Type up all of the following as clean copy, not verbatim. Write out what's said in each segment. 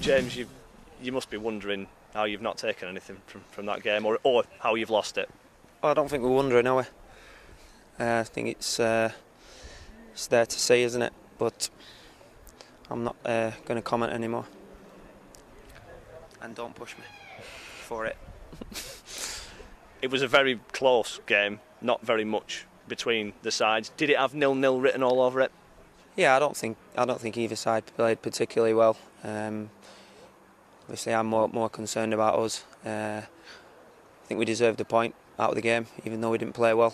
James, you must be wondering how you've not taken anything from that game, or how you've lost it. Well, I don't think we're wondering, are we? I think it's there to see, isn't it? But I'm not going to comment anymore. And don't push me for it. It was a very close game, not very much between the sides. Did it have 0-0 written all over it? Yeah, I don't think either side played particularly well. Obviously, I'm more concerned about us. I think we deserved a point out of the game, even though we didn't play well.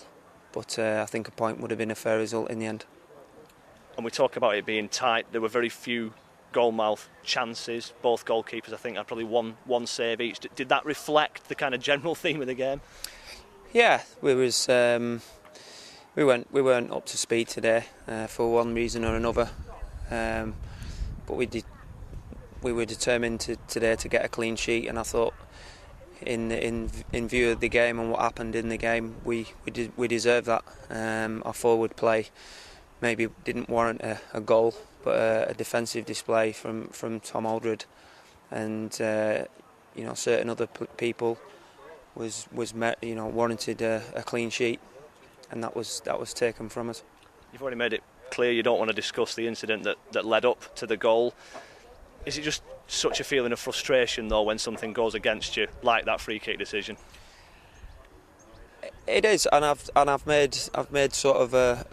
But I think a point would have been a fair result in the end. And we talk about it being tight. There were very few goalmouth chances. Both goalkeepers, I think, had probably one save each. Did that reflect the kind of general theme of the game? Yeah, we weren't up to speed today for one reason or another. But we were determined today to get a clean sheet, and I thought in view of the game and what happened in the game, we deserved that. Our forward play maybe didn't warrant a goal, but a defensive display from Tom Aldred, and certain other people warranted a clean sheet, and that was taken from us. You've already made it clear you don't want to discuss the incident that led up to the goal. Is it just such a feeling of frustration though when something goes against you, like that free kick decision? It is, and I've made sort of a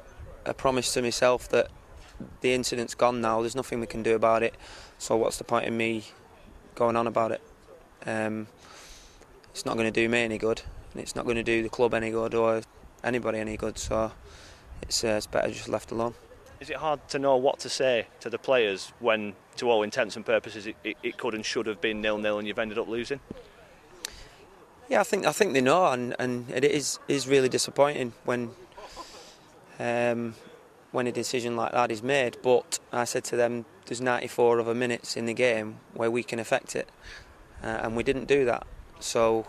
promise to myself that the incident's gone now. There's nothing we can do about it. So what's the point in me going on about it? It's not going to do me any good, and it's not going to do the club any good or anybody any good. So it's better just left alone. Is it hard to know what to say to the players when, to all intents and purposes, it could and should have been 0-0 and you've ended up losing? Yeah, I think they know, and it is really disappointing when a decision like that is made. But I said to them, there's 94 other minutes in the game where we can affect it, and we didn't do that. So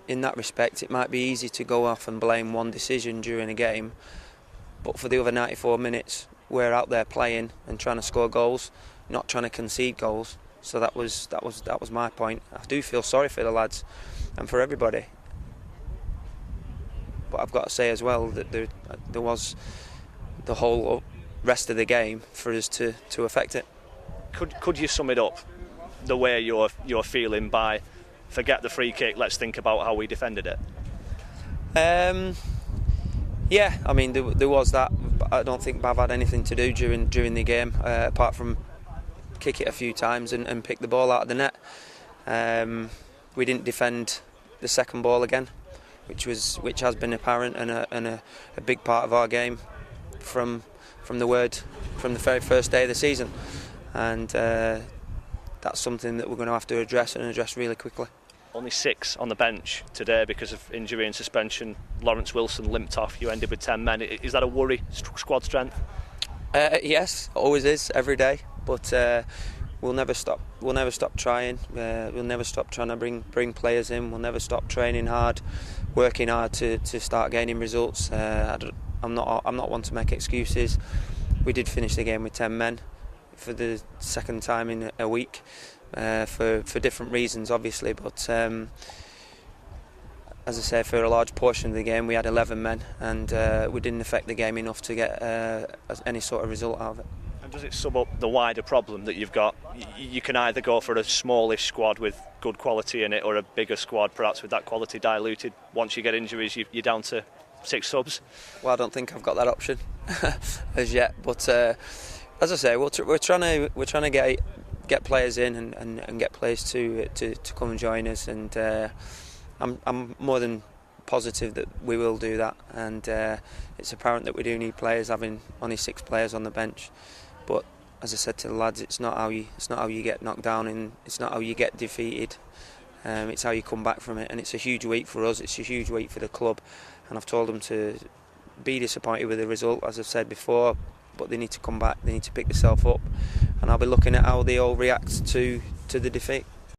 in that respect, it might be easy to go off and blame one decision during a game, but for the other 94 minutes, we're out there playing and trying to score goals, not trying to concede goals. So that was my point. I do feel sorry for the lads and for everybody, but I've got to say as well that there was the whole rest of the game for us to affect it. Could you sum it up the way you're feeling by forget the free kick, let's think about how we defended it? Yeah, I mean there was that. But I don't think Bav had anything to do during the game apart from kick it a few times and pick the ball out of the net. We didn't defend the second ball again, which has been apparent and a big part of our game from the very first day of the season, and that's something that we're going to have to address really quickly. Only 6 on the bench today because of injury and suspension. Lawrence Wilson limped off. You ended with 10 men. Is that a worry? Squad strength? Yes, always is every day. But we'll never stop. We'll never stop trying. We'll never stop trying to bring players in. We'll never stop training hard, working hard to start gaining results. I'm not one to make excuses. We did finish the game with 10 men for the second time in a week. For different reasons, obviously, but as I say, for a large portion of the game we had 11 men, and we didn't affect the game enough to get any sort of result out of it. And does it sum up the wider problem that you've got? You can either go for a smallish squad with good quality in it, or a bigger squad perhaps with that quality diluted. Once you get injuries, you're down to 6 subs. Well, I don't think I've got that option as yet, but as I say, we're trying to get players in and get players to come and join us, and I'm more than positive that we will do that, and it's apparent that we do need players, having only 6 players on the bench. But as I said to the lads, it's not how you get knocked down, and it's not how you get defeated. It's how you come back from it, and it's a huge week for us. It's a huge week for the club, and I've told them to be disappointed with the result, as I've said before, but they need to come back. They need to pick themselves up, and I'll be looking at how they all react to the defeat.